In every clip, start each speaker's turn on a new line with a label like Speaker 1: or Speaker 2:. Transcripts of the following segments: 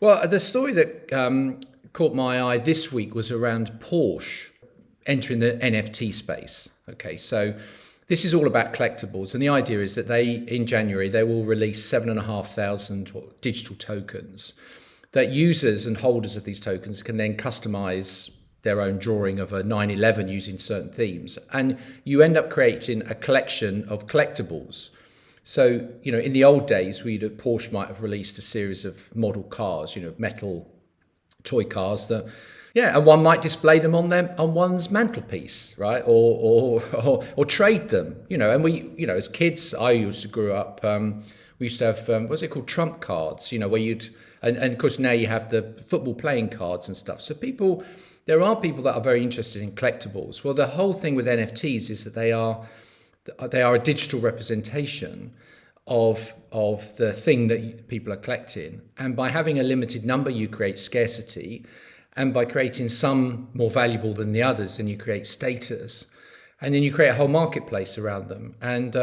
Speaker 1: Well, the story that caught my eye this week was around Porsche entering the NFT space. Okay, so this is all about collectibles, and the idea is that in January, they will release 7,500 digital tokens that users and holders of these tokens can then customize their own drawing of a 911 using certain themes. And you end up creating a collection of collectibles. So, in the old days, Porsche might have released a series of model cars, metal toy cars that, yeah, and one might display them on one's mantelpiece, right? Or trade them, and as kids, I used to grow up, we used to have, what's it called? Trump cards, where and of course now you have the football playing cards and stuff. So there are people that are very interested in collectibles. Well, the whole thing with NFTs is that they are a digital representation of the thing that people are collecting. And by having a limited number, you create scarcity. And by creating some more valuable than the others, then you create status. And then you create a whole marketplace around them. And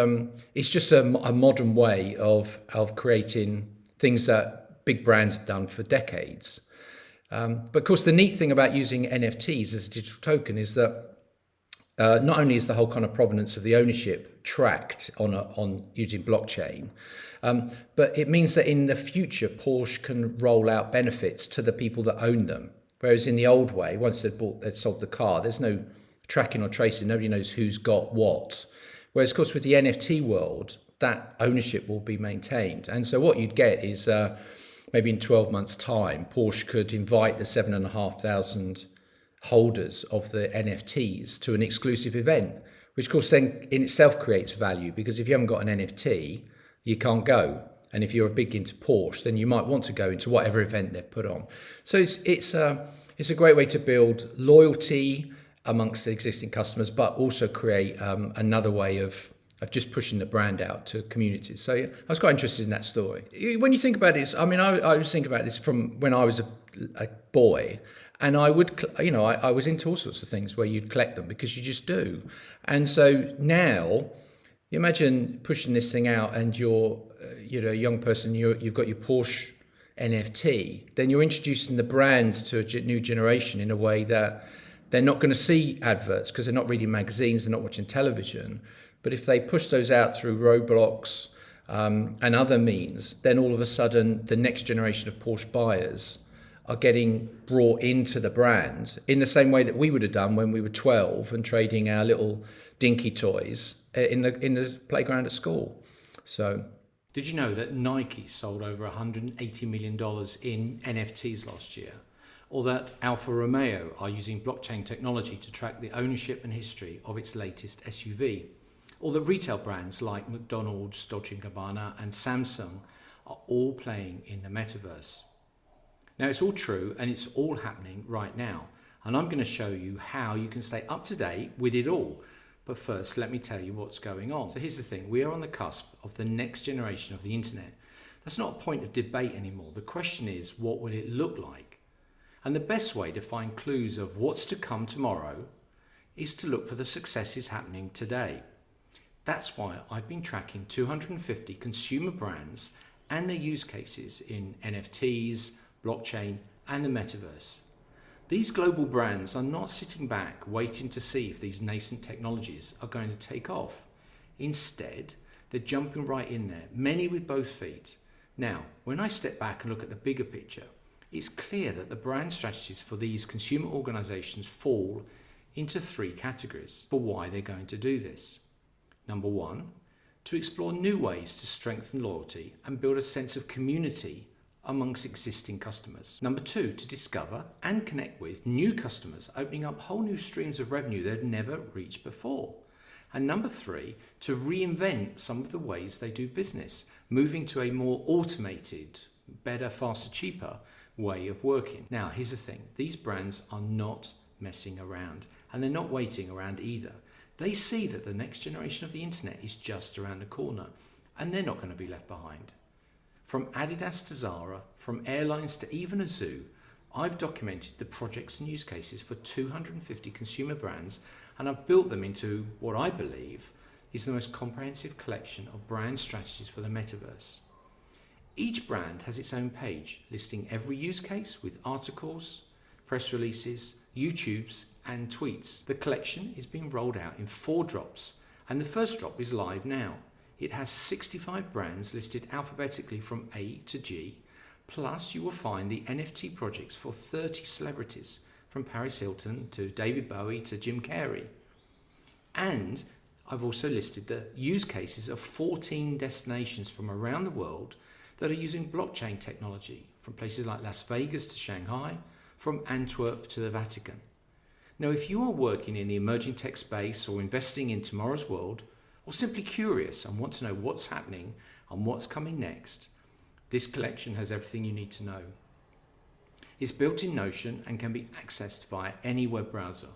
Speaker 1: it's just a modern way of creating things that big brands have done for decades. But of course, the neat thing about using NFTs as a digital token is that not only is the whole kind of provenance of the ownership tracked on using blockchain, but it means that in the future, Porsche can roll out benefits to the people that own them. Whereas in the old way, once they'd sold the car, there's no tracking or tracing. Nobody knows who's got what. Whereas, of course, with the NFT world, that ownership will be maintained. And so what you'd get is maybe in 12 months' time, Porsche could invite the 7,500 holders of the NFTs to an exclusive event, which of course then in itself creates value, because if you haven't got an NFT, you can't go. And if you're big into Porsche, then you might want to go into whatever event they've put on. So it's a great way to build loyalty amongst the existing customers, but also create another way of just pushing the brand out to communities. So I was quite interested in that story. When you think about it, I was thinking about this from when I was a boy, and I would, I was into all sorts of things where you'd collect them because you just do. And so now, you imagine pushing this thing out, and you're, a young person, you've got your Porsche NFT, then you're introducing the brand to a new generation in a way that they're not going to see adverts because they're not reading magazines, they're not watching television. But if they push those out through Roblox and other means, then all of a sudden the next generation of Porsche buyers are getting brought into the brand in the same way that we would have done when we were 12 and trading our little dinky toys in the playground at school. So,
Speaker 2: did you know that Nike sold over $180 million in NFTs last year? Or that Alfa Romeo are using blockchain technology to track the ownership and history of its latest SUV? Or that retail brands like McDonald's, Dolce & Gabbana and Samsung are all playing in the metaverse? Now, it's all true and it's all happening right now. And I'm going to show you how you can stay up to date with it all. But first, let me tell you what's going on. So here's the thing. We are on the cusp of the next generation of the internet. That's not a point of debate anymore. The question is, what will it look like? And the best way to find clues of what's to come tomorrow is to look for the successes happening today. That's why I've been tracking 250 consumer brands and their use cases in NFTs, blockchain, and the metaverse. These global brands are not sitting back waiting to see if these nascent technologies are going to take off. Instead, they're jumping right in there, many with both feet. Now, when I step back and look at the bigger picture, it's clear that the brand strategies for these consumer organizations fall into three categories for why they're going to do this. Number one, to explore new ways to strengthen loyalty and build a sense of community amongst existing customers. Number two, to discover and connect with new customers, opening up whole new streams of revenue they've never reached before. And number three, to reinvent some of the ways they do business, moving to a more automated, better, faster, cheaper way of working. Now, here's the thing. These brands are not messing around, and they're not waiting around either. They see that the next generation of the internet is just around the corner, and they're not going to be left behind. From Adidas to Zara, from airlines to even a zoo, I've documented the projects and use cases for 250 consumer brands, and I've built them into what I believe is the most comprehensive collection of brand strategies for the metaverse. Each brand has its own page listing every use case with articles, press releases, YouTubes and tweets. The collection is being rolled out in 4 drops, and the first drop is live now. It has 65 brands listed alphabetically from A to G, plus you will find the NFT projects for 30 celebrities from Paris Hilton to David Bowie to Jim Carrey. And I've also listed the use cases of 14 destinations from around the world that are using blockchain technology, from places like Las Vegas to Shanghai, from Antwerp to the Vatican. Now, if you are working in the emerging tech space or investing in tomorrow's world, or simply curious and want to know what's happening and what's coming next, this collection has everything you need to know. It's built in Notion and can be accessed via any web browser.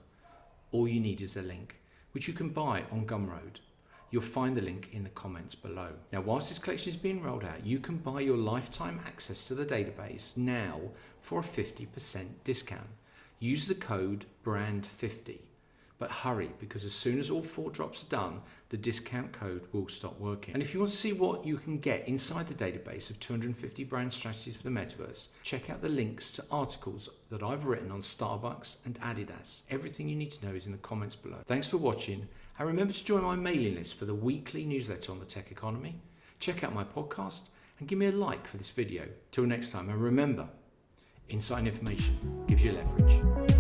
Speaker 2: All you need is a link, which you can buy on Gumroad. You'll find the link in the comments below. Now, whilst this collection is being rolled out, you can buy your lifetime access to the database now for a 50% discount. Use the code BRAND50, but hurry, because as soon as all 4 drops are done, the discount code will stop working. And if you want to see what you can get inside the database of 250 brand strategies for the metaverse, check out the links to articles that I've written on Starbucks and Adidas. Everything you need to know is in the comments below. Thanks for watching, and remember to join my mailing list for the weekly newsletter on the tech economy. Check out my podcast and give me a like for this video. Till next time, and remember, inside information gives you leverage.